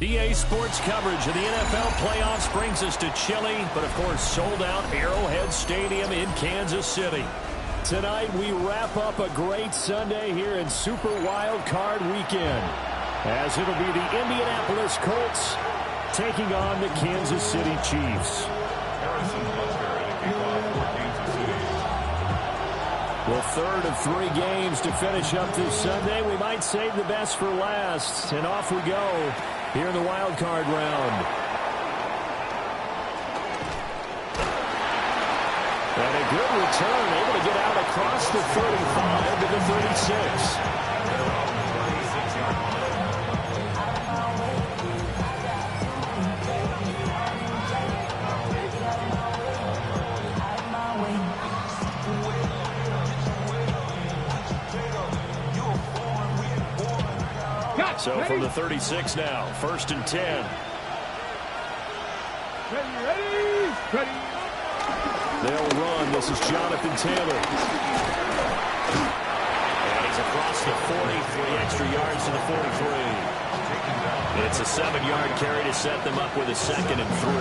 EA Sports coverage of the NFL playoffs brings us to chilly, but of course sold-out Arrowhead Stadium in Kansas City. Tonight we wrap up a great Sunday here in Super Wild Card Weekend, as it'll be the Indianapolis Colts taking on the Kansas City Chiefs. The third of 3 games to finish up this Sunday. We might save the best for last, and off we go here in the wild card round. And a good return, able to get out across the 35 to the 36. So from the 36 now, 1st and 10. Ready. They'll run. This is Jonathan Taylor. And he's across the 40, 3 extra yards to the 43. It's a 7-yard carry to set them up with a 2nd and 3.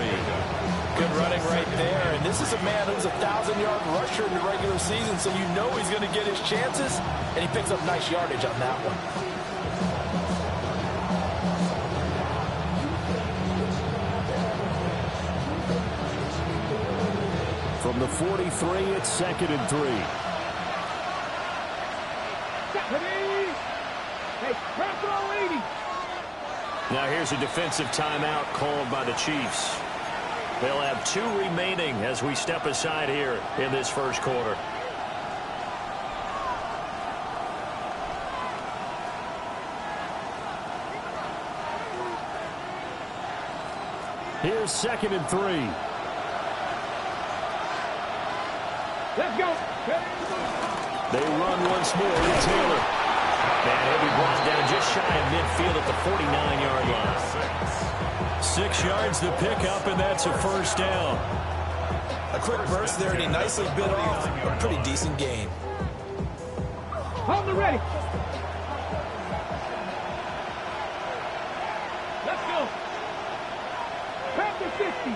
Good running right there. And this is a man who's a 1,000-yard rusher in the regular season, so you know he's going to get his chances, and he picks up nice yardage on that one. From the 43, it's 2nd and 3. Now here's a defensive timeout called by the Chiefs. They'll have 2 remaining as we step aside here in this first quarter. Here's 2nd and 3. Let's go. They run once more to Taylor. And he'll be brought down just shy of midfield at the 49-yard line. 6 yards the pickup, and that's a 1st down. A quick burst there, and he nicely bit off a pretty decent gain. Hold the ready. Let's go. Tap the 50.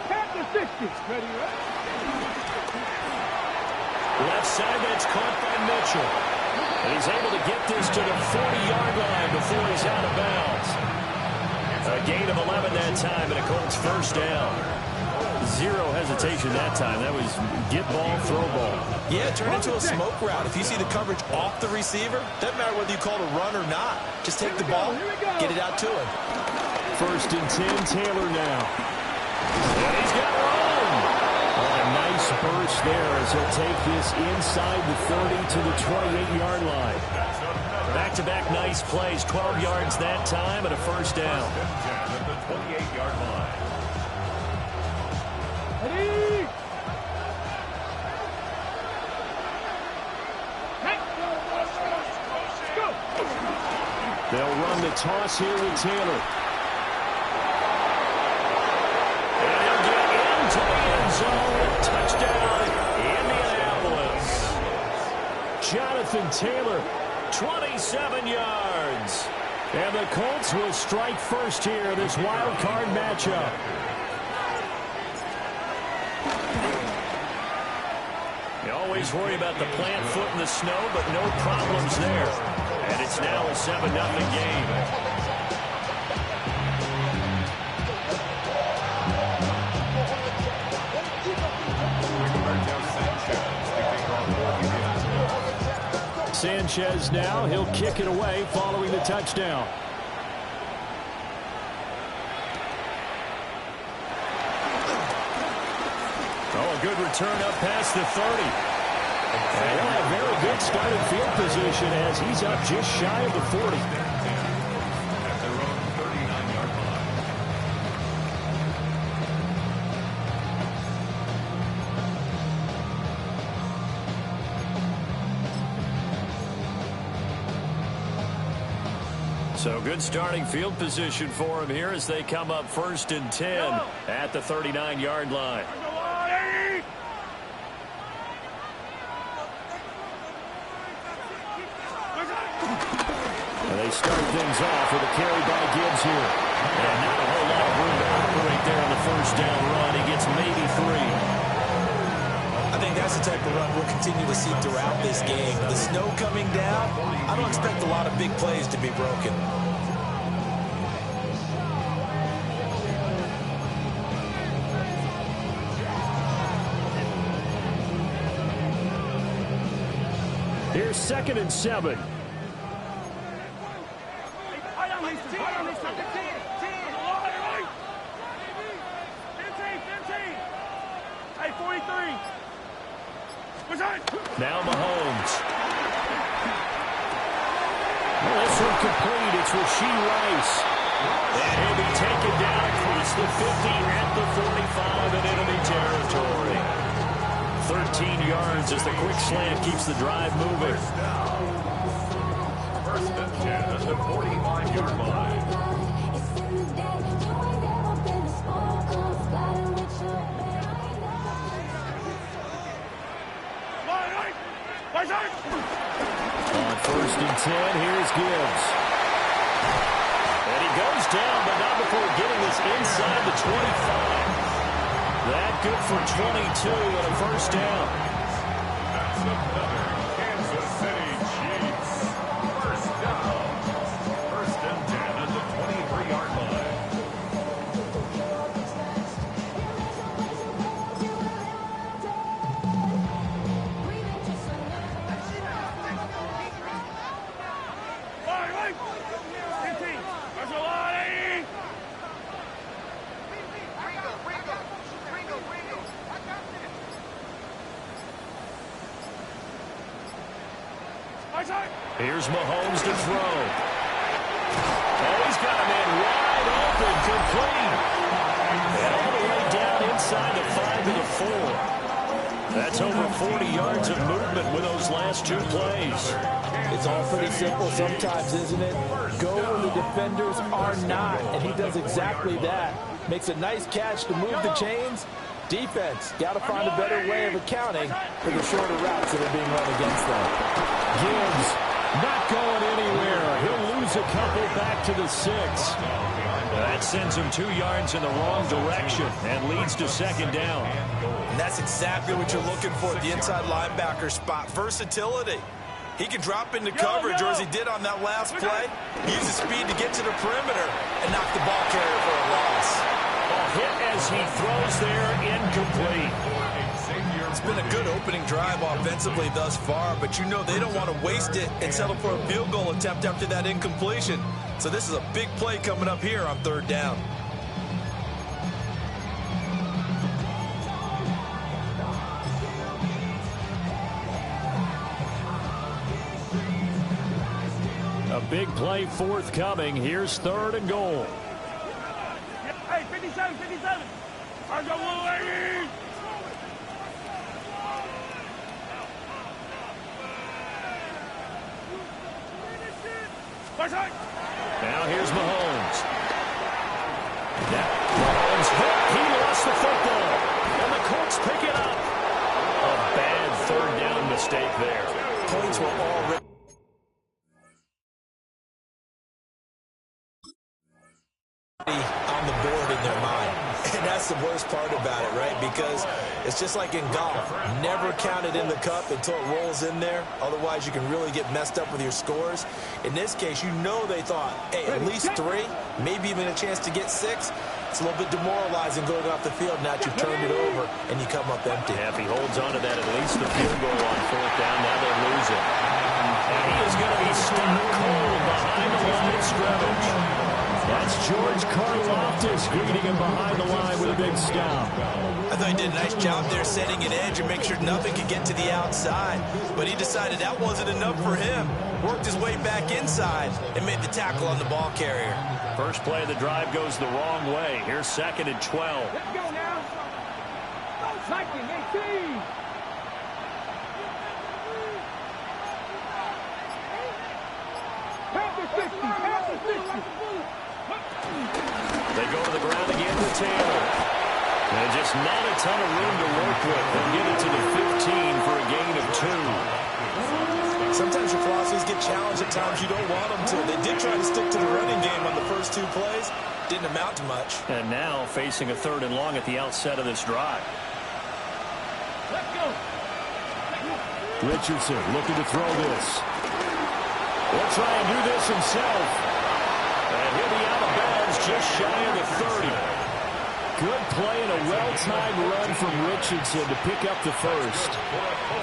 Ready, right? Left side, that's caught by Mitchell. And he's able to get this to the 40-yard line before he's out of bounds. A gain of 11 that time, and a Colts 1st down. 0 hesitation that time. That was get ball, throw ball. Yeah, turn into a smoke route. If you see the coverage off the receiver, doesn't matter whether you call it a run or not. Just take the ball, get it out to him. 1st and 10, Taylor now. And he's got room. A nice burst there as he'll take this inside the 30 to the 28-yard line. Back-to-back nice plays, 12 yards that time and a 1st down. The 28-yard line. Ready. Go. They'll run the toss here with Taylor. To the end zone, touchdown, Indianapolis. Jonathan Taylor, 27 yards. And the Colts will strike first here in this wild card matchup. You always worry about the plant foot in the snow, but no problems there. And it's now a 7-0 game. Sanchez now, he'll kick it away following the touchdown. Oh, a good return up past the 30. And he'll have very good starting field position as he's up just shy of the 40. So good starting field position for him here as they come up 1st and 10 at the 39-yard line. And they start things off with a carry by Gibbs here. And not a first down run. He gets maybe 3. I think that's the type of run we'll continue to see throughout this game. With the snow coming down, I don't expect a lot of big plays to be broken. Here's 2nd and 7. Now Mahomes. Well, this one complete. It's Rashee Rice. And he'll be taken down across the 50 at the 45 in enemy territory. 13 yards as the quick slant keeps the drive moving. First and 10 at the 45-yard line. On 1st and 10, here's Gibbs. And he goes down, but not before getting this inside the 25. That good for 22 and a first down. That's another Kansas City Chiefs. First down. First and 10 at the 23-yard line. Here's Mahomes to throw. Oh, he's got a man wide open, complete. And all the way down inside the 5 to the 4. That's over 40 yards of movement with those last 2 plays. It's all pretty simple sometimes, isn't it? Go where the defenders are not, and he does exactly that. Makes a nice catch to move the chains. Defense, got to find a better way of accounting for the shorter routes that are being run against them. Gibbs not going anywhere. He'll lose a couple back to the 6. That sends him 2 yards in the wrong direction and leads to 2nd down. And that's exactly what you're looking for at the inside linebacker spot. Versatility. He can drop into coverage, or as he did on that last play, use his speed to get to the perimeter and knock the ball carrier for a loss. A hit as he throws there, incomplete. It's been a good opening drive offensively thus far, but you know they don't want to waste it and settle for a field goal attempt after that incompletion. So this is a big play coming up here on 3rd down. A big play forthcoming. Here's 3rd and goal. Hey, 57, 57. I go, little lady. Now here's Mahomes. Mahomes hit. He lost the football. And the Colts pick it up. A bad 3rd down mistake there. Points were already on the board in their mind. And that's the worst part about it, right? Because it's just like in golf. Never count it in the cup until it rolls in there. Otherwise, you can really get messed up with your scores. In this case, you know they thought, hey, at least 3, maybe even a chance to get 6. It's a little bit demoralizing going off the field. Now that you've turned it over and you come up empty. Yeah, if he holds on to that, at least the field goal on 4th down. Now they lose it. And he is going to be stuck cold behind the line of scrimmage. That's George Karlaftis greeting him behind the line with a big stop. I thought he did a nice job there setting an edge and make sure nothing could get to the outside. But he decided that wasn't enough for him. Worked his way back inside and made the tackle on the ball carrier. First play of the drive goes the wrong way. Here's 2nd and 12. Let's go now. 2nd, 18. Half the 60, half the 60. They go to the ground again with Taylor. And just not a ton of room to work with. They'll get it to the 15 for a gain of 2. Sometimes your philosophies get challenged at times you don't want them to. They did try to stick to the running game on the first 2 plays. Didn't amount to much. And now facing a 3rd and long at the outset of this drive. Let's go. Richardson looking to throw this. He'll try and do this himself. And he'll be out of bounds just shy of the 30. Good play and a well-timed run from Richardson to pick up the first.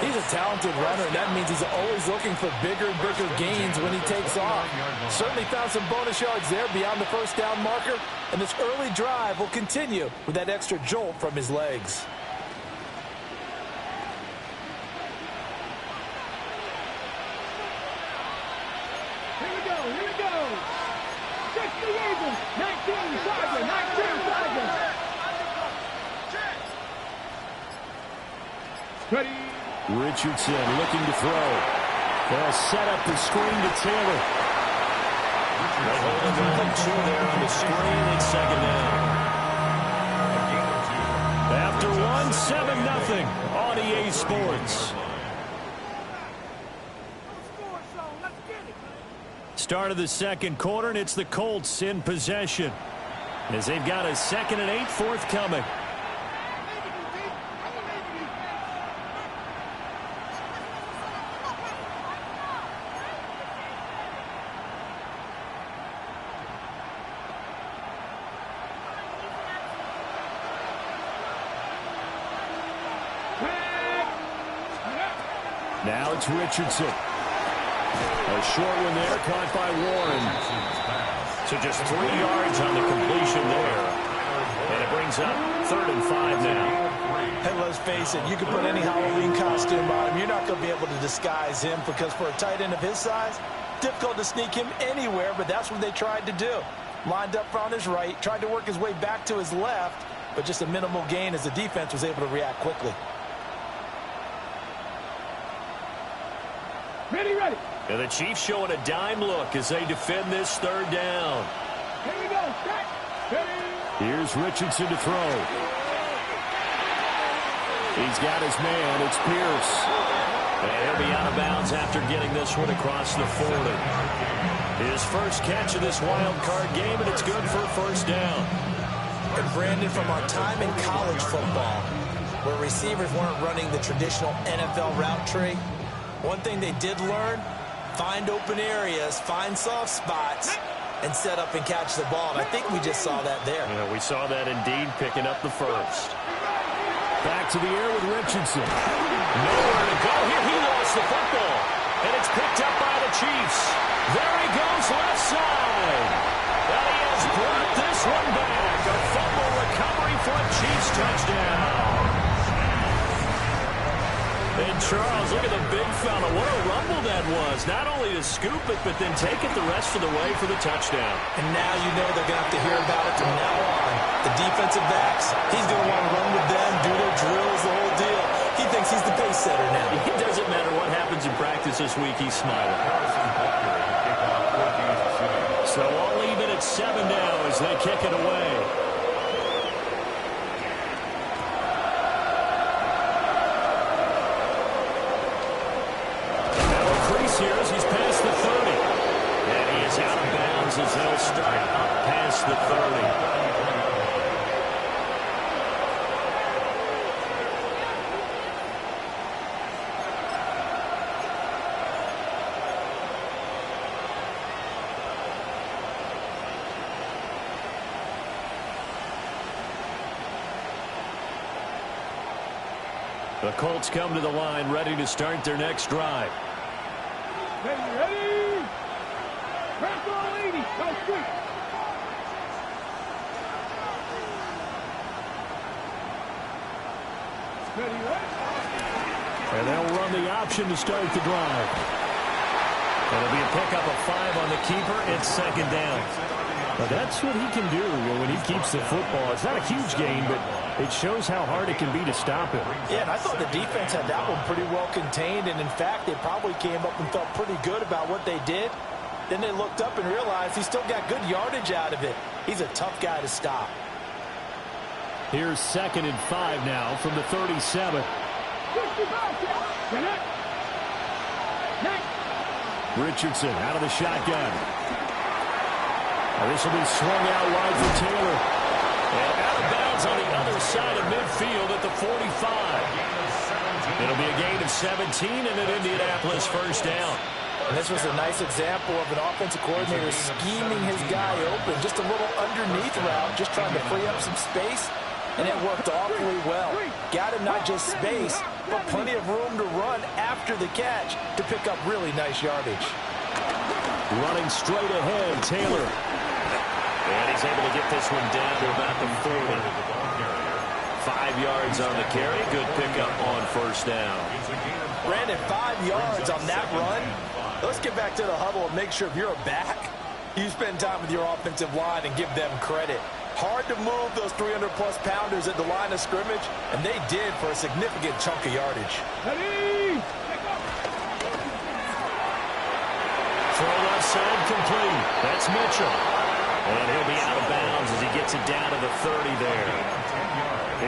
He's a talented runner, and that means he's always looking for bigger and bigger gains when he takes off. Certainly found some bonus yards there beyond the first down marker, and this early drive will continue with that extra jolt from his legs. Here we go. 60 Eagles. 19 Tiger. 19 Tiger. Ready. Richardson looking to throw. They'll set up the screen to Taylor. They hold him within 2 there on the screen and 2nd down. After 1, 7-0 on EA Sports. Start of the 2nd quarter, and it's the Colts in possession as they've got a 2nd and 8 forthcoming. Now it's Richardson. A short one there, caught by Warren. So just 3 yards on the completion there. And it brings up 3rd and 5 now. And let's face it, you can put any Halloween costume on him. You're not going to be able to disguise him because for a tight end of his size, difficult to sneak him anywhere, but that's what they tried to do. Lined up on his right, tried to work his way back to his left, but just a minimal gain as the defense was able to react quickly. Ready. And the Chiefs showing a dime look as they defend this 3rd down. Here we go. Set. Ready. Here's Richardson to throw. He's got his man. It's Pierce. And he'll be out of bounds after getting this one across the 40. His first catch of this wild card game, and it's good for a 1st down. And Brandon, from our time in college football, where receivers weren't running the traditional NFL route tree, one thing they did learn, find open areas, find soft spots, and set up and catch the ball. And I think we just saw that there. Yeah, we saw that indeed, picking up the first. Back to the air with Richardson. Nowhere to go here. He lost the football. And it's picked up by the Chiefs. There he goes, left side. And he has brought this one back. A fumble recovery for a Chiefs touchdown. And Charles, look at the big fella. What a rumble that was. Not only to scoop it, but then take it the rest of the way for the touchdown. And now you know they're going to have to hear about it from now on. The defensive backs, he's going to want to run with them, do their drills, the whole deal. He thinks he's the pace setter now. It doesn't matter what happens in practice this week, he's smiling. So all even at 7 now as they kick it away. Here as he's past the 30. And he is out of bounds as they'll start up past the 30. The Colts come to the line ready to start their next drive. Ready. Press all 80. Go quick. Ready. And they'll run the option to start the drive. It'll be a pickup of 5 on the keeper. It's 2nd down. But that's what he can do when he keeps the football. It's not a huge gain, but it shows how hard it can be to stop him. Yeah, and I thought the defense had that one pretty well contained, and in fact, they probably came up and felt pretty good about what they did. Then they looked up and realized he still got good yardage out of it. He's a tough guy to stop. Here's 2nd and 5 now from the 37. Richardson out of the shotgun. This will be swung out wide for Taylor. And out of bounds on the other side of midfield at the 45. It'll be a gain of 17 and an Indianapolis first down. And this was a nice example of an offensive coordinator scheming his guy open. Just a little underneath route, just trying to free up some space. And it worked awfully well. Got him not just space, but plenty of room to run after the catch to pick up really nice yardage. Running straight ahead, Taylor. And he's able to get this one down to about the 40. 5 yards on the carry. Good pickup on first down. Brandon, 5 yards on that run. Let's get back to the huddle and make sure if you're a back, you spend time with your offensive line and give them credit. Hard to move those 300-plus pounders at the line of scrimmage, and they did for a significant chunk of yardage. Throw left side complete. That's Mitchell. And he'll be out of bounds as he gets it down to the 30 there.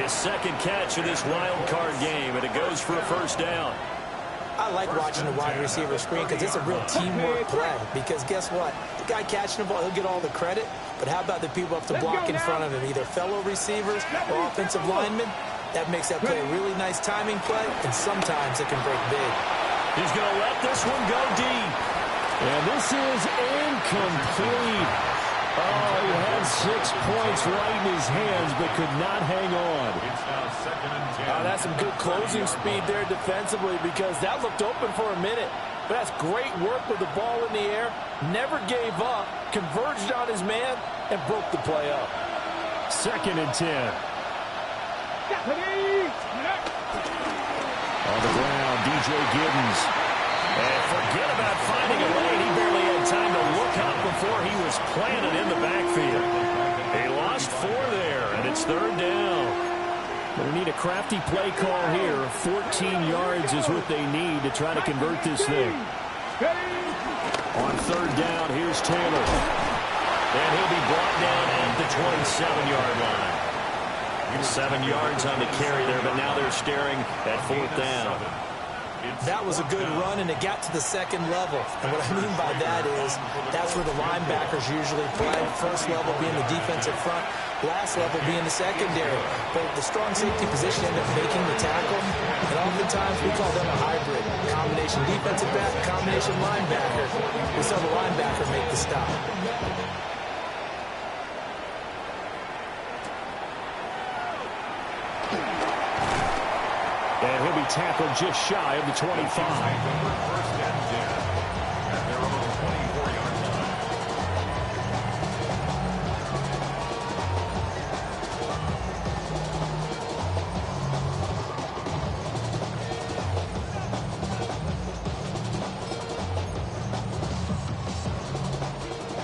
His second catch of this wild card game, and it goes for a first down. I like watching the wide receiver screen because it's a real teamwork play. Because guess what? The guy catching the ball, he'll get all the credit. But how about the people up to block in front of him, either fellow receivers or offensive linemen? That makes that play a really nice timing play, and sometimes it can break big. He's going to let this one go deep. And this is incomplete. Oh, he had 6 points right in his hands, but could not hang on. It's now 2nd and 10. That's some good closing speed there defensively because that looked open for a minute. But that's great work with the ball in the air. Never gave up, converged on his man, and broke the play up. 2nd and 10. On the ground, DJ Giddens. And forget about finding a lane. He barely had time to look up before he was planted in the backfield. He lost 4 there, and it's 3rd down. They need a crafty play call here. 14 yards is what they need to try to convert this thing. On 3rd down, here's Taylor. And he'll be brought down at the 27-yard line. 7 yards on the carry there, but now they're staring at 4th down. That was a good run, and it got to the second level. And what I mean by that is that's where the linebackers usually play. First level being the defensive front, last level being the secondary. But the strong safety position ended up making the tackle, and oftentimes we call them a hybrid. Combination defensive back, combination linebacker. We saw the linebacker make the stop. And he'll be tackled just shy of the 25. First and 10 at their own 24-yard line.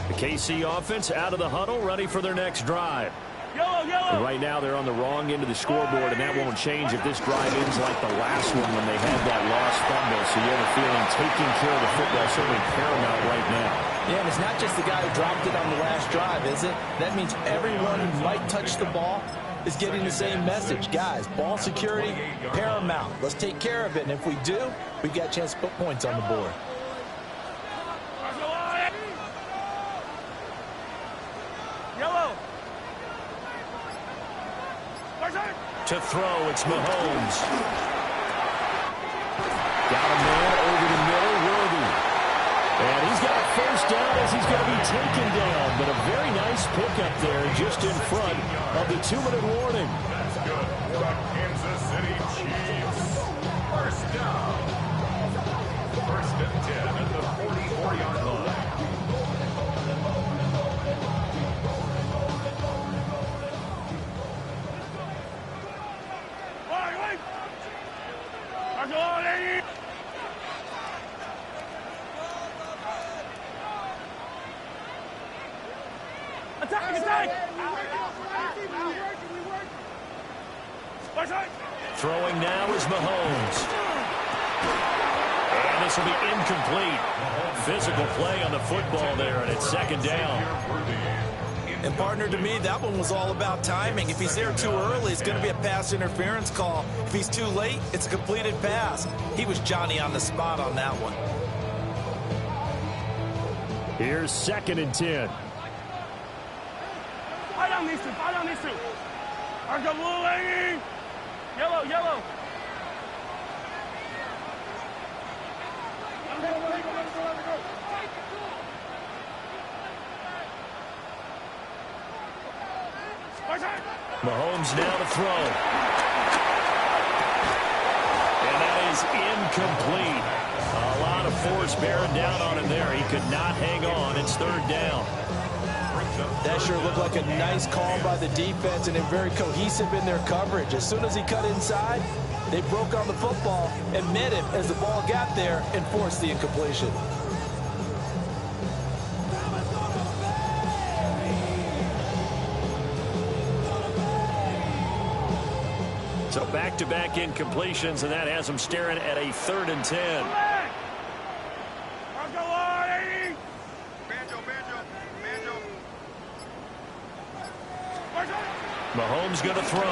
The KC offense out of the huddle, ready for their next drive. And right now they're on the wrong end of the scoreboard, and that won't change if this drive ends like the last one when they had that lost fumble. So you have a feeling taking care of the football is certainly paramount right now. Yeah, and it's not just the guy who dropped it on the last drive, is it? That means everyone who might touch the ball is getting the same message. Guys, ball security, paramount. Let's take care of it, and if we do, we've got a chance to put points on the board. To throw, it's Mahomes. Got a man over the middle, Worthy. And he's got a first down as he's going to be taken down. But a very nice pickup there just in front of the 2-minute warning. That's good for the Kansas City Chiefs. First down. 1st and 10 at the 44-yard line. Throwing now is Mahomes. And this will be incomplete. Physical play on the football there, and it's 2nd down. And partner, to me, that one was all about timing. If he's there too early, it's going to be a pass interference call. If he's too late, it's a completed pass. He was Johnny on the spot on that one. Here's 2nd and 10. Follow this two. Argo blue lady. Yellow, yellow. Mahomes now to throw. And that is incomplete. A lot of force bearing down on him there. He could not hang on. It's third down. That sure looked like a nice call by the defense, and they're very cohesive in their coverage. As soon as he cut inside, they broke on the football and met him as the ball got there and forced the incompletion. So back-to-back incompletions, and that has him staring at a 3rd and 10. Mahomes going to throw. Over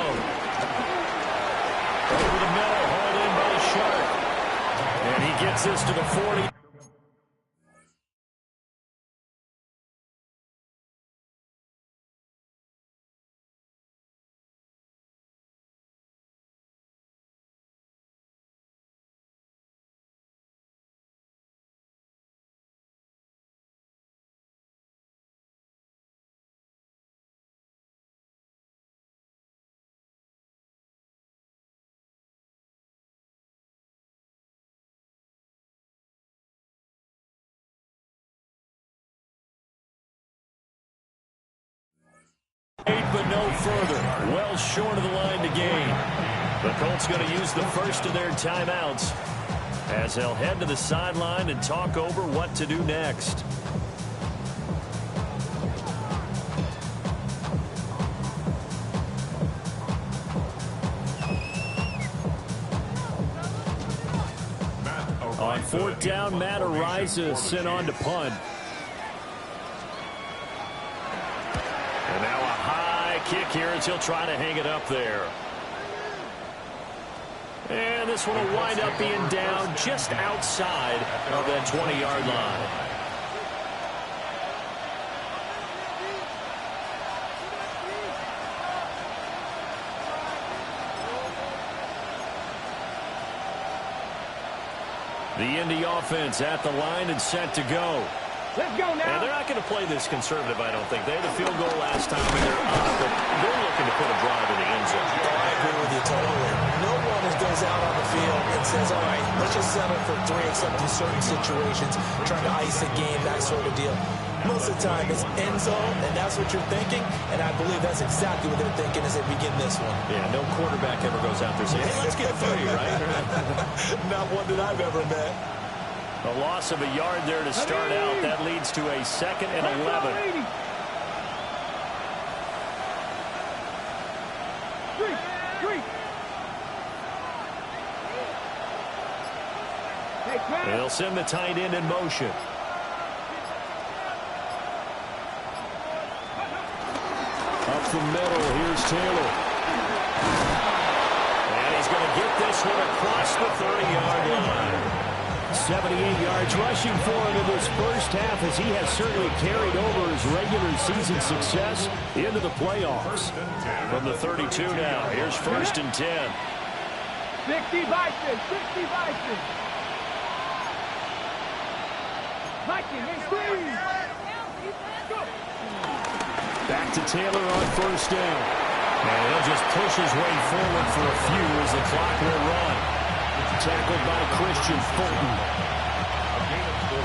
the middle, hauled in by Sharp. And he gets this to the 40. But no further. Well short of the line to gain. The Colts going to use the first of their timeouts as they'll head to the sideline and talk over what to do next. On 4th down, Matt Ariza is sent on to punt. And now a high kick here as he'll try to hang it up there. And this one will wind up being down just outside of that 20-yard line. The Indy offense at the line and set to go. Let's go now. And they're not going to play this conservative, I don't think. They had a field goal last time when they're up, but they're looking to put a drive in the end zone. Oh, I agree with you totally. No one goes out on the field and says, all right, let's just settle for 3, except in certain situations, trying to ice a game, that sort of deal. Most of the time, it's end zone, and that's what you're thinking, and I believe that's exactly what they're thinking as they begin this one. Yeah, no quarterback ever goes out there saying, hey, let's get 3, right? Not one that I've ever met. A loss of a yard there to start out. That leads to a 2nd and 11. They'll send the tight end in motion. Up the middle, here's Taylor. And he's going to get this one across the 30-yard line. 78 yards rushing for him in this first half, as he has certainly carried over his regular season success into the playoffs. From the 32 now, here's 1st and 10. 60 Vikings, 60 Vikings. Vikings, it's 3. Back to Taylor on 1st down. And he'll just push his way forward for a few as the clock will run. Tackled by Christian Fulton. A gain of 4.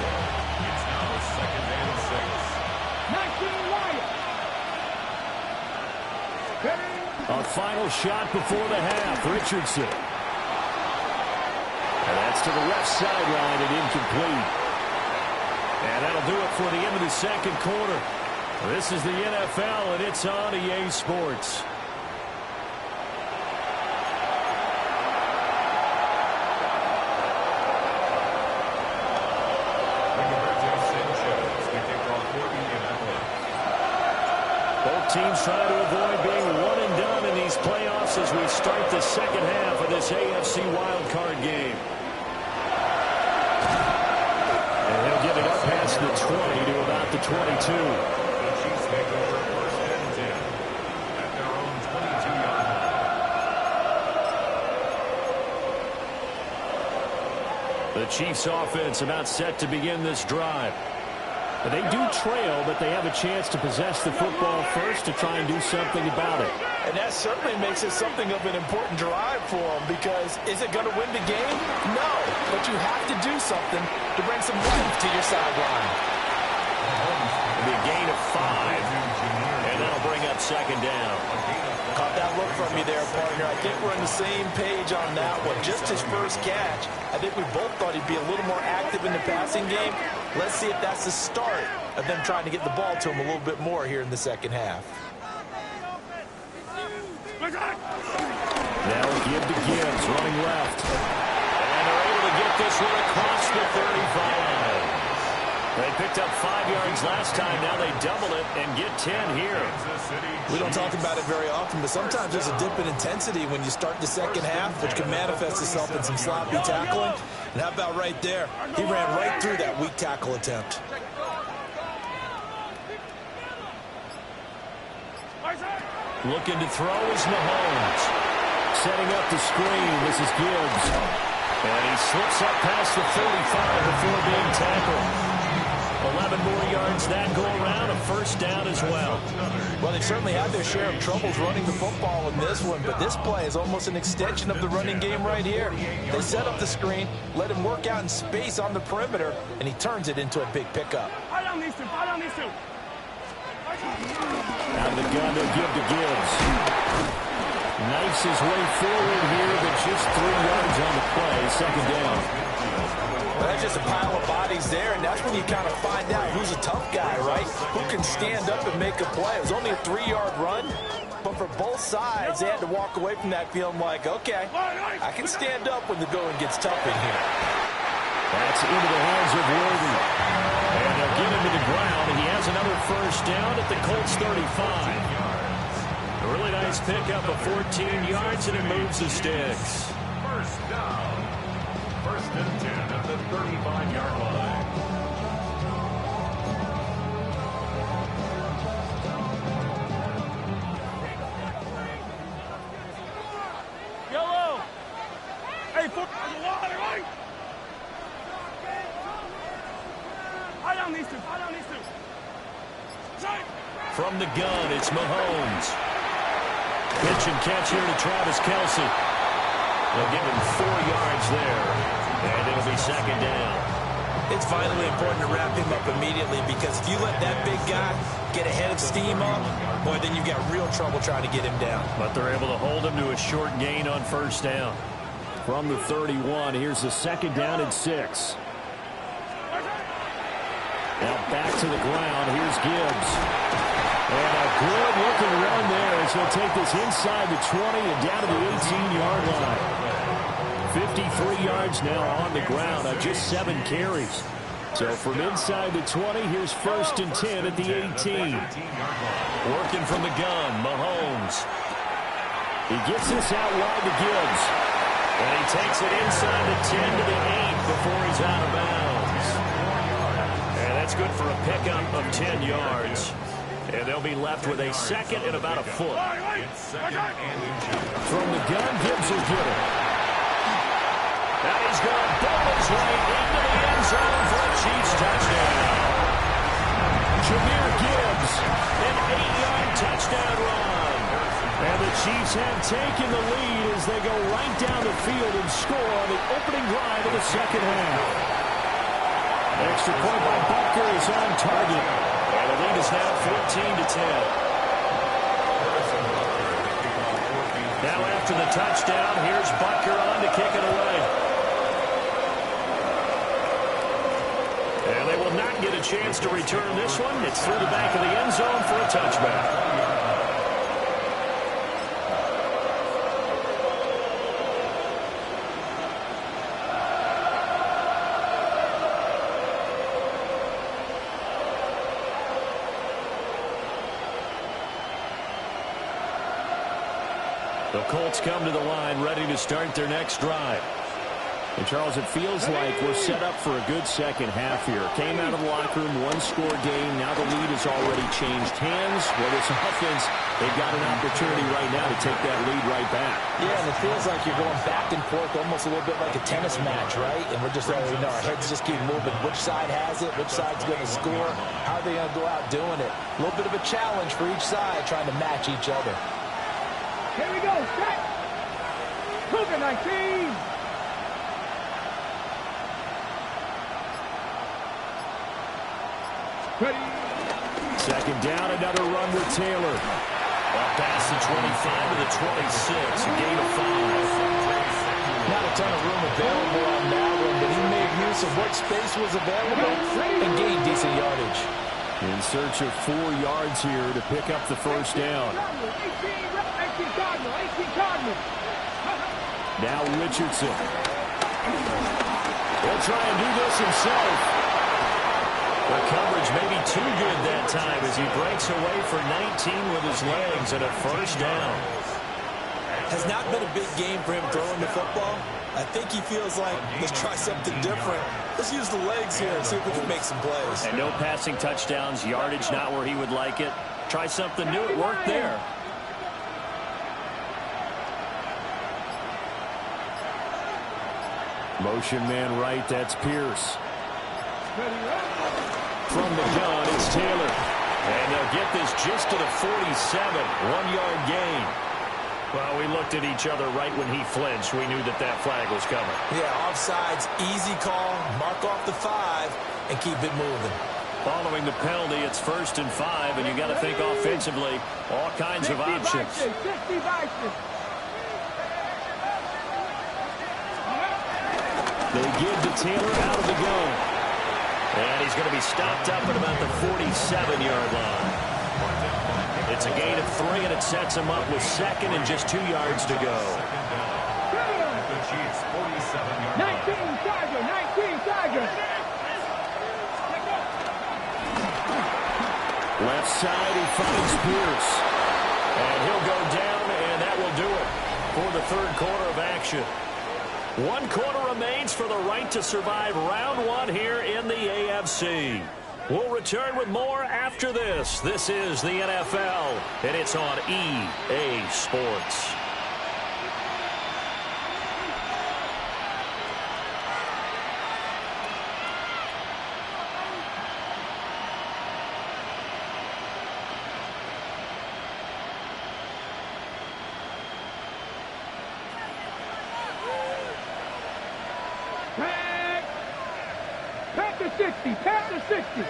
It's now 2nd and 6. A final shot before the half. Richardson. And that's to the left sideline and incomplete. And that'll do it for the end of the 2nd quarter. This is the NFL, and it's on EA Sports. Both teams trying to avoid being one and done in these playoffs as we start the 2nd half of this AFC wildcard game. And he'll give it up past the 20 to about the 22. The Chiefs take over 1st and 10. The Chiefs offense about set to begin this drive. They do trail, but they have a chance to possess the football first to try and do something about it. And that certainly makes it something of an important drive for them, because is it going to win the game? No, but you have to do something to bring some life to your sideline. It'll be a gain of 5, and that'll bring up second down. Caught that look from you there, partner. I think we're on the same page on that one. Just his first catch, I think we both thought he'd be a little more active in the passing game. Let's see if that's the start of them trying to get the ball to him a little bit more here in the second half. Now give to Gibbs, running left. And they're able to get this one across the 35. They picked up 5 yards last time. Now they double it and get 10 here. We don't talk about it very often, but sometimes there's a dip in intensity when you start the second half, which can manifest itself in some sloppy tackling. And how about right there? He ran right through that weak tackle attempt. Looking to throw is Mahomes. Setting up the screen. This is Gibbs. And he slips up past the 35 before being tackled. 11 more yards that go around, a first down as well. Well, they've certainly had their share of troubles running the football in this one, but this play is almost an extension of the running game right here. They set up the screen, let him work out in space on the perimeter, and he turns it into a big pickup. Out of the gun, they'll give to Gibbs. Knifes his way forward here, but just 3 yards on the play, second down. Well, that's just a pile of bodies there, and that's when you kind of find out who's a tough guy, right? Who can stand up and make a play. It was only a 3-yard run, but for both sides, they had to walk away from that feeling like, okay, I can stand up when the going gets tough in here. That's into the hands of Worthy. And they'll get him to the ground, and he has another first down at the Colts 35. A really nice pickup of 14 yards, and it moves the sticks. First down. First and 10 at the 35-yard line. Yellow. Hey, football, right? I don't need to. From the gun, it's Mahomes. Pitch and catch here to Travis Kelce. They'll give him 4 yards there, and it'll be second down. It's vitally important to wrap him up immediately, because if you let that big guy get ahead of steam up, boy, then you've got real trouble trying to get him down. But they're able to hold him to a short gain on first down. From the 31, here's the second down and 6. Now back to the ground. Here's Gibbs. And a good-looking run there as he'll take this inside the 20 and down to the 18-yard line. 53 yards now on the ground on just 7 carries. So from inside the 20, here's first and 10 at the 18. Working from the gun, Mahomes. He gets this out wide to Gibbs. And he takes it inside the 10 to the 8 before he's out of bounds. And that's good for a pickup of 10 yards. And they'll be left with a second and about a foot. From the gun, Gibbs will get it. Now he's going to bowl his way into the end zone for a Chiefs touchdown. Jahmyr Gibbs, an 8-yard touchdown run. And the Chiefs have taken the lead as they go right down the field and score on the opening drive of the second half. Extra point by Butker is on target. And the lead is now 14-10. Now after the touchdown, here's Butker on to kick it away. And they will not get a chance to return this one. It's through the back of the end zone for a touchback. The Colts come to the line ready to start their next drive. And, Charles, it feels like we're set up for a good second half here. Came out of the locker room, one-score game. Now the lead has already changed hands. Well, this offense, they've got an opportunity right now to take that lead right back. Yeah, and it feels like you're going back and forth, almost a little bit like a tennis match, right? And we're just already know our heads just keep moving. Which side has it? Which side's going to score? How are they going to go out doing it? A little bit of a challenge for each side, trying to match each other. Here we go. Set. Cougar 19. Ready. Second down, another run with Taylor. Well, past the 25 to the 26, a gain of 5. Not a ton of room available on that one, but he made use of what space was available and gained decent yardage. In search of 4 yards here to pick up the first down. 18 Cardinal. Now Richardson. He'll try and do this himself. The coverage may be too good that time as he breaks away for 19 with his legs and a first down. Has not been a big game for him throwing the football. I think he feels like, let's try something different. Let's use the legs here and see if we can make some plays. And no passing touchdowns, yardage not where he would like it. Try something new, it worked there. Motion man right, that's Pierce. From the gun, it's Taylor. And they'll get this just to the 47, 1-yard gain. Well, we looked at each other right when he flinched. We knew that that flag was coming. Yeah, offsides, easy call, mark off the 5, and keep it moving. Following the penalty, it's 1st and 5, and you got to think offensively, all kinds of options. 60 Bison. They give to Taylor out of the gun. And he's going to be stopped up at about the 47-yard line. It's a gain of 3, and it sets him up with 2nd and just 2 yards to go. 19 Tiger. Left side, he finds Pierce. And he'll go down, and that will do it for the third quarter of action. 1 quarter remains for the right to survive round 1 here in the AFC. We'll return with more after this. This is the NFL, and it's on EA Sports. Pass to 60.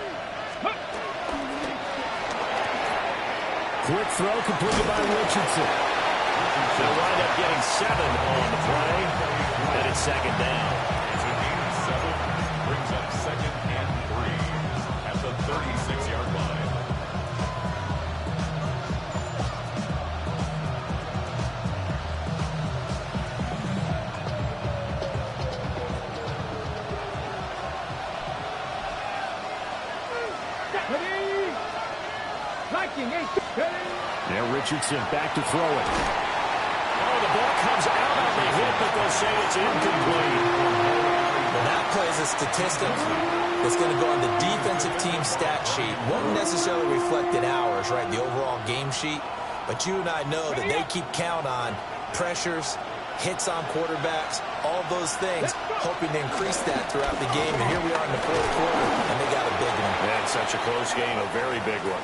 Quick throw completed by Richardson. They'll wind up getting 7 on the play, and it's 2nd down. It's a gain of 7, brings up 2nd and 3 at the 36-yard line. Now Richardson back to throw it. Oh, the ball comes out on the hit, but they'll say it's incomplete. Well, that plays a statistic that's going to go on the defensive team stat sheet. Won't necessarily reflect in ours, right, the overall game sheet. But you and I know that they keep count on pressures, hits on quarterbacks, all those things, hoping to increase that throughout the game. And here we are in the 4th quarter, and they got a big one. And such a close game, a very big one.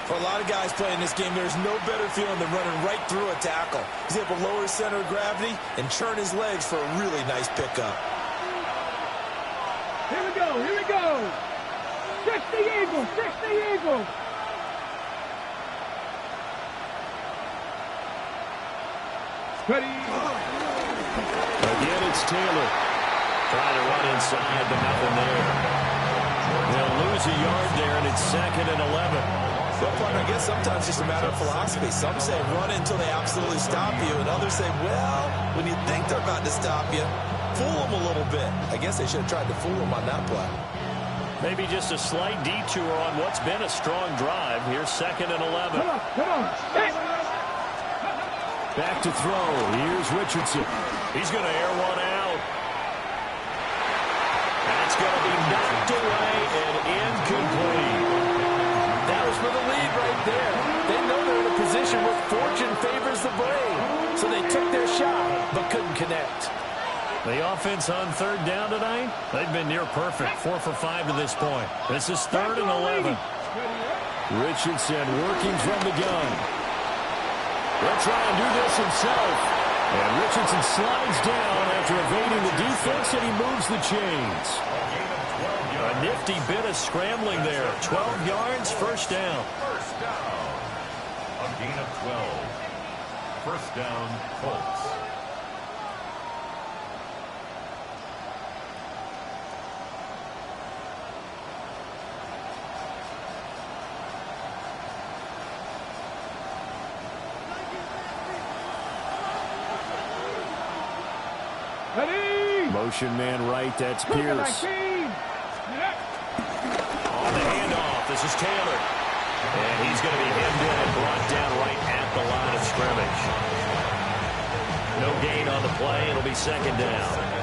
For a lot of guys playing this game, there's no better feeling than running right through a tackle. He's able to lower his center of gravity and churn his legs for a really nice pickup. Here we go. 60 Eagles. Ready. Again, it's Taylor. Trying to run inside, but nothing there. They'll lose a yard there, and it's 2nd and 11. Well, partner, I guess sometimes it's just a matter of philosophy. Some say run until they absolutely stop you, and others say, well, when you think they're about to stop you, fool them a little bit. I guess they should have tried to fool them on that play. Maybe just a slight detour on what's been a strong drive. Here's 2nd and 11. Come on. Back to throw. Here's Richardson. He's going to air one out. going to be knocked away and incomplete. That was for the lead right there. They know they're in a position where fortune favors the brave. So they took their shot, but couldn't connect. The offense on third down tonight, they've been near perfect. 4 for 5 to this point. This is 3rd and 11. Richardson working from the gun. He'll try and do this himself. And Richardson slides down after evading the defense, and he moves the chains. A nifty bit of scrambling there. 12 yards, first down. First down. A gain of 12. First down, Colts. Motion man right, that's Pierce. On the handoff, this is Taylor. And he's going to be hemmed in and brought down right at the line of scrimmage. No gain on the play, it'll be second down.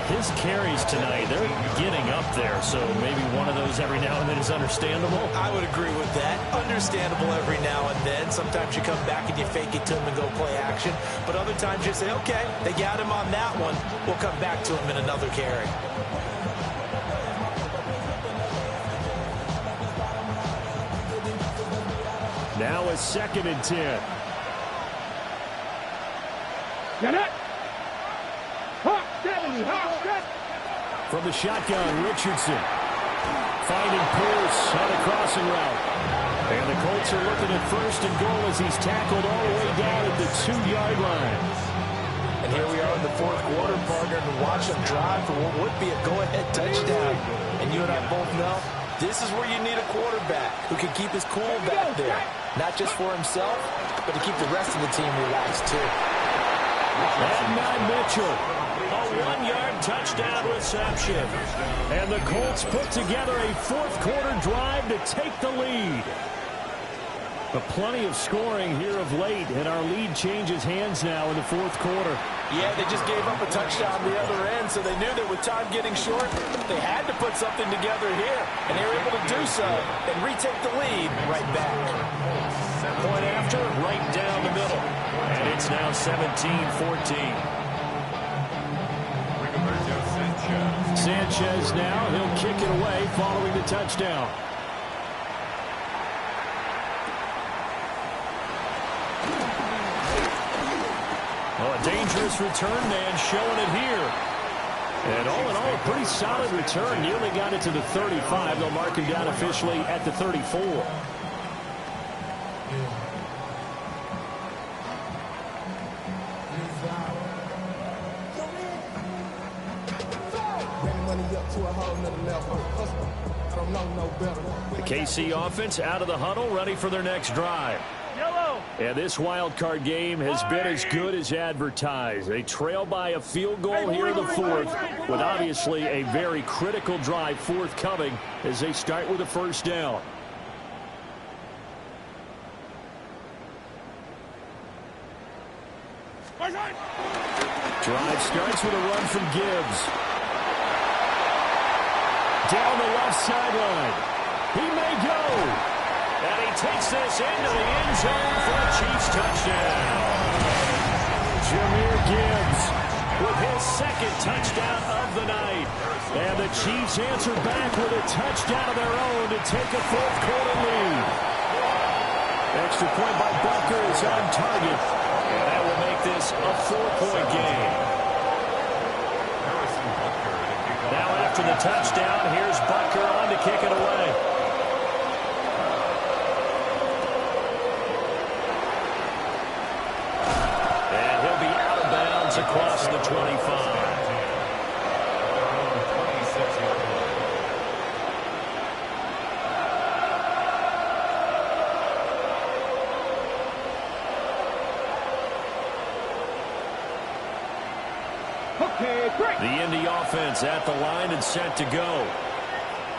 His carries tonight, they're getting up there, so maybe one of those every now and then is understandable. I would agree with that. Understandable every now and then. Sometimes you come back and you fake it to him and go play action. But other times you say, okay, they got him on that one. We'll come back to him in another carry. Now a 2nd and 10. Get it! From the shotgun, Richardson finding Pierce on a crossing route. And the Colts are looking at 1st and goal as he's tackled all the way down at the 2-yard line. And here we are in the 4th quarter, partner, to watch them drive for what would be a go-ahead touchdown. And you and I both know this is where you need a quarterback who can keep his cool back there. Not just for himself, but to keep the rest of the team relaxed, too. And now Mitchell. A 1-yard touchdown reception. And the Colts put together a 4th quarter drive to take the lead. But plenty of scoring here of late, and our lead changes hands now in the 4th quarter. Yeah, they just gave up a touchdown on the other end, so they knew that with time getting short, they had to put something together here. And they were able to do so and retake the lead right back. Point after, right down the middle. And it's now 17-14. Sanchez now, he'll kick it away following the touchdown. Oh, a dangerous return man showing it here. And all in all, a pretty solid return. Nearly got it to the 35. They'll mark him down officially at the 34. The KC offense out of the huddle, ready for their next drive. And this wild card game has been as good as advertised. They trail by a field goal here in the 4th, with obviously a very critical drive forthcoming as they start with a 1st down. Drive starts with a run from Gibbs. Down the left sideline. He may go. And he takes this into the end zone for a Chiefs touchdown. Jahmyr Gibbs with his 2nd touchdown of the night. And the Chiefs answer back with a touchdown of their own to take a 4th quarter lead. Extra point by Bucker is on target. And that will make this a 4-point game. Now after the touchdown, here's Bucker on to kick it away. And he'll be out of bounds across the 25. The Indy offense at the line and set to go.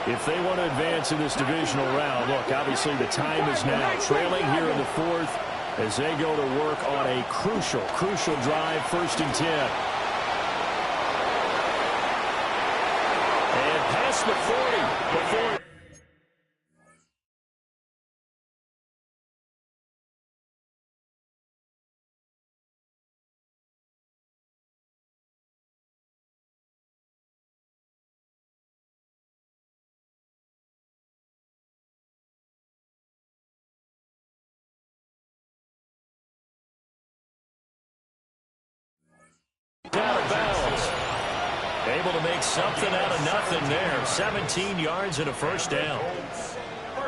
If they want to advance in this divisional round, look, obviously the time is now. Trailing here in the 4th as they go to work on a crucial drive, 1st and 10. past the 40 before. Out of bounds. Able to make something out of nothing there. 17 yards and a first down.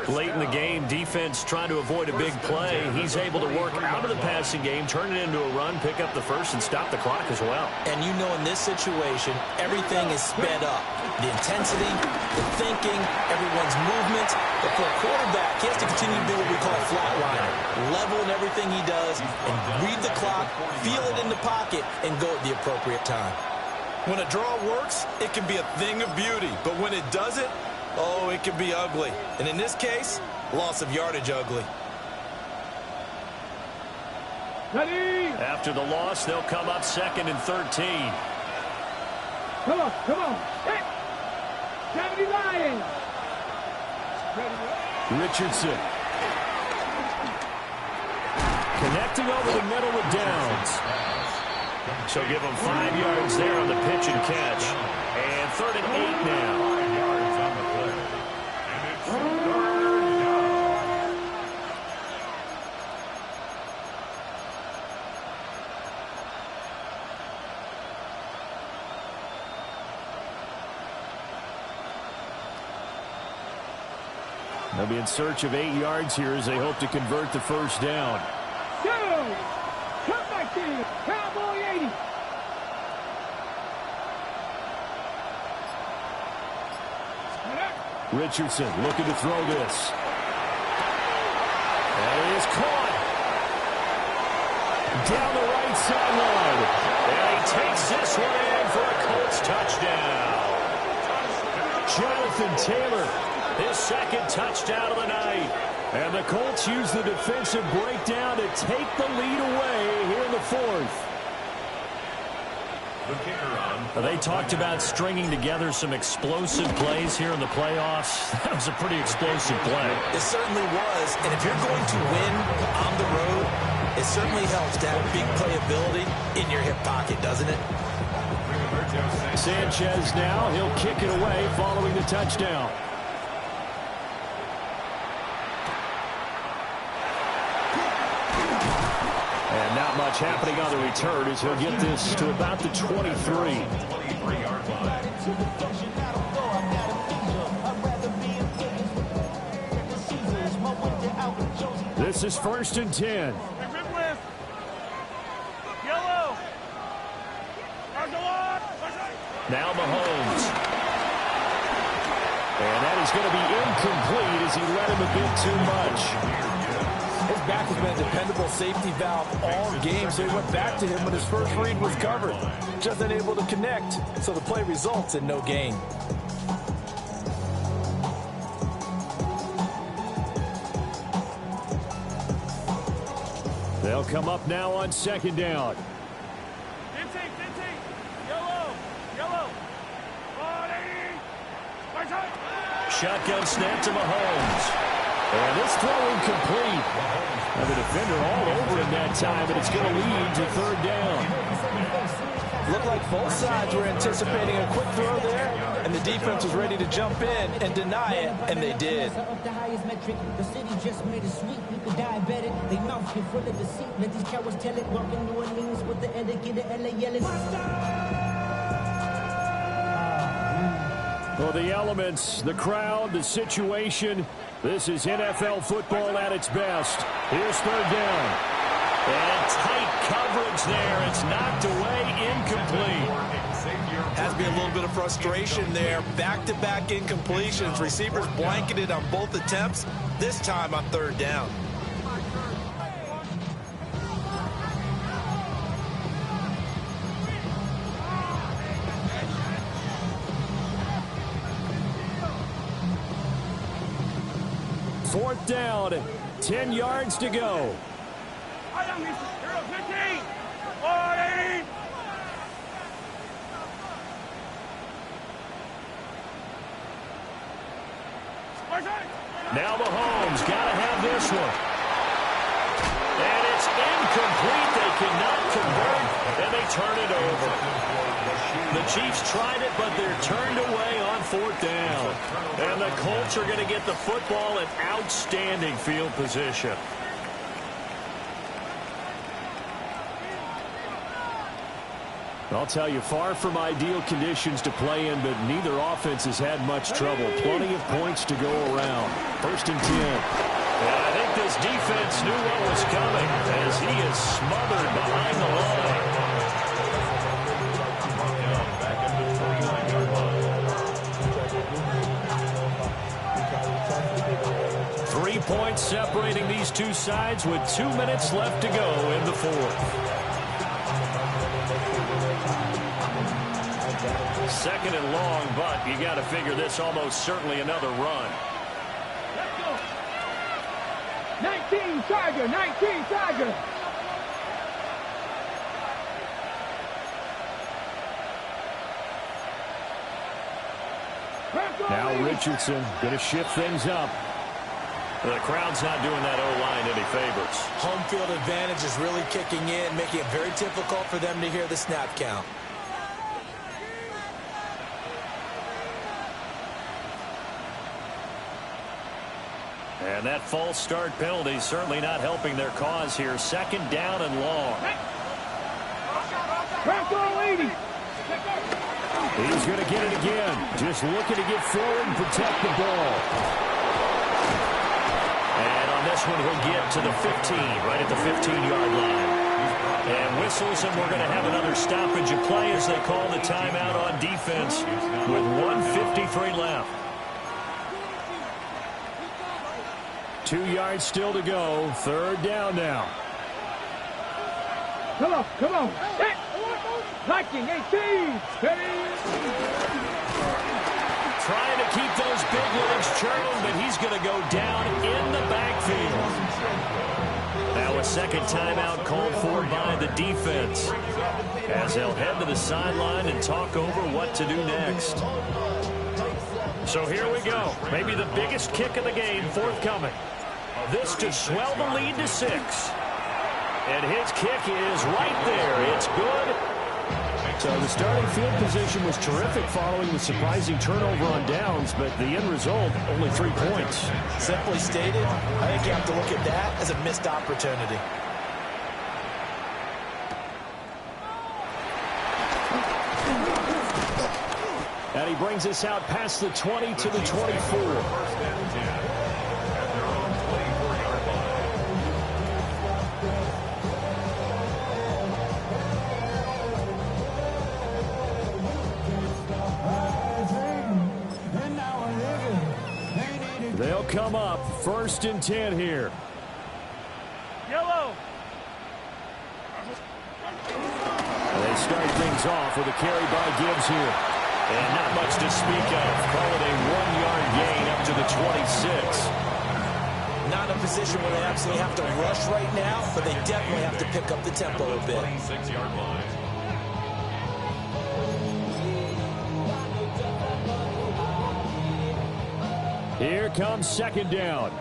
Late in the game, defense trying to avoid a big play. He's able to work out of the passing game, turn it into a run, pick up the first, and stop the clock as well. And you know in this situation, everything is sped up. The intensity, the thinking, everyone's movement. But for a quarterback, he has to continue to do what we call a flatliner. Level in everything he does and read the clock, feel it in the pocket, and go at the appropriate time. When a draw works, it can be a thing of beauty. But when it doesn't, oh, it can be ugly. And in this case, loss of yardage ugly. Ready? After the loss, they'll come up 2nd and 13. Come on, come on. Hit. 79. Richardson. Connecting over the middle with Downs. So give him 5 yards there on the pitch and catch. And 3rd and 8 now. 5 yards on the play. And it's 3rd down. They'll be in search of 8 yards here as they hope to convert the first down. Go. Come back here. Cowboy 80. Richardson looking to throw this. And it is caught. Down the right sideline. And he takes this one in for a Colts touchdown. Jonathan Taylor, his 2nd touchdown of the night. And the Colts use the defensive breakdown to take the lead away here in the 4th. The kicker on. They talked about stringing together some explosive plays here in the playoffs. That was a pretty explosive play. It certainly was. And if you're going to win on the road, it certainly helps to have big playability in your hip pocket, doesn't it? Sanchez now, he'll kick it away following the touchdown. And not much happening on the return as he'll get this to about the 23. 23-yard line. This is 1st and 10. Yellow. Now Mahomes. And that is going to be incomplete as he let him a bit too much. His back has been a dependable safety valve all game, so he went back to him when his first read was covered. Just unable to connect, so the play results in no gain. They'll come up now on 2nd down. Yellow. Shotgun snap to Mahomes. And this throw incomplete. And the defender all over him that time, but it's going to lead to 3rd down. Looked like both sides were anticipating a quick throw there, and the defense was ready to jump in and deny it, and they did. The city just made it sweet. People diabetic. They mouth get full of deceit. Let these cowards tell it. Walking New Orleans with the etiquette of LA yelling. Well, the elements, the crowd, the situation. This is NFL football at its best. Here's 3rd down. And tight coverage there. It's knocked away, incomplete. Has to be a little bit of frustration there. Back-to-back incompletions. Receivers blanketed on both attempts, this time on 3rd down. Fourth down, 10 yards to go. Now Mahomes got to have this one. And it's incomplete. They cannot convert, and they turn it over. The Chiefs tried it, but they're turned away on 4th down. And the Colts are going to get the football in outstanding field position. I'll tell you, far from ideal conditions to play in, but neither offense has had much trouble. Plenty of points to go around. 1st and 10. And I think this defense knew what was coming as he is smothered behind the line. 3 points separating these two sides with 2 minutes left to go in the 4th. 2nd and long, but you got to figure this almost certainly another run. Let's go. 19 Tiger, 19 Tiger. Now Richardson going to shift things up. The crowd's not doing that O-line any favors. Home field advantage is really kicking in, making it very difficult for them to hear the snap count. And that false start penalty certainly not helping their cause here. 2nd down and long. He's going to get it again. Just looking to get forward and protect the ball. And on this one, he'll get to the 15, right at the 15-yard line. And whistles, and we're going to have another stoppage of play as they call the timeout on defense with 1:53 left. 2 yards still to go. 3rd down now. Come on, come on. Hey. Liking 18. Trying to keep those big legs churning, but he's going to go down in the backfield. Now a 2nd timeout called for by the defense as they'll head to the sideline and talk over what to do next. So here we go. Maybe the biggest kick of the game forthcoming. This to swell the lead to 6. And his kick is right there. It's good. So the starting field position was terrific following the surprising turnover on downs, but the end result, only 3 points. Simply stated, I think you have to look at that as a missed opportunity. And he brings us out past the 20 to the 24. They'll come up 1st and 10 here. Yellow. They start things off with a carry by Gibbs here. And not much to speak of. Call it a 1-yard gain up to the 26. Not a position where they absolutely have to rush right now, but they definitely have to pick up the tempo a bit. 6-yard line. Here comes 2nd down.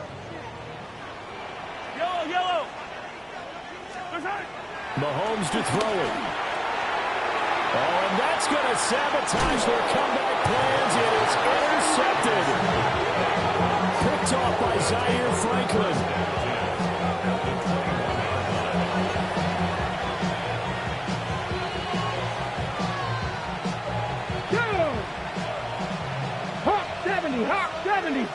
Yellow, yellow. Mahomes to throw it. Oh, and that's going to sabotage their comeback plans. It is intercepted. Picked off by Zaire Franklin. Hawk 70, Hawk 70.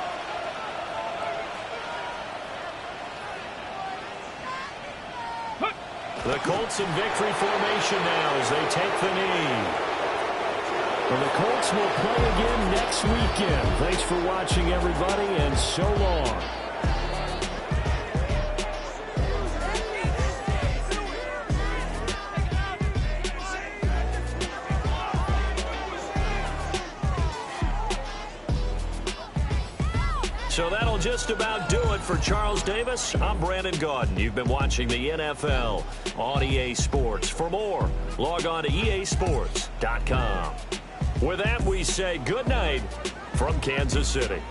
The Colts in victory formation now as they take the knee. And the Colts will play again next weekend. Thanks for watching, everybody, and so long. So that'll just about do it for Charles Davis. I'm Brandon Gaudin. You've been watching the NFL on EA Sports. For more, log on to easports.com. With that, we say good night from Kansas City.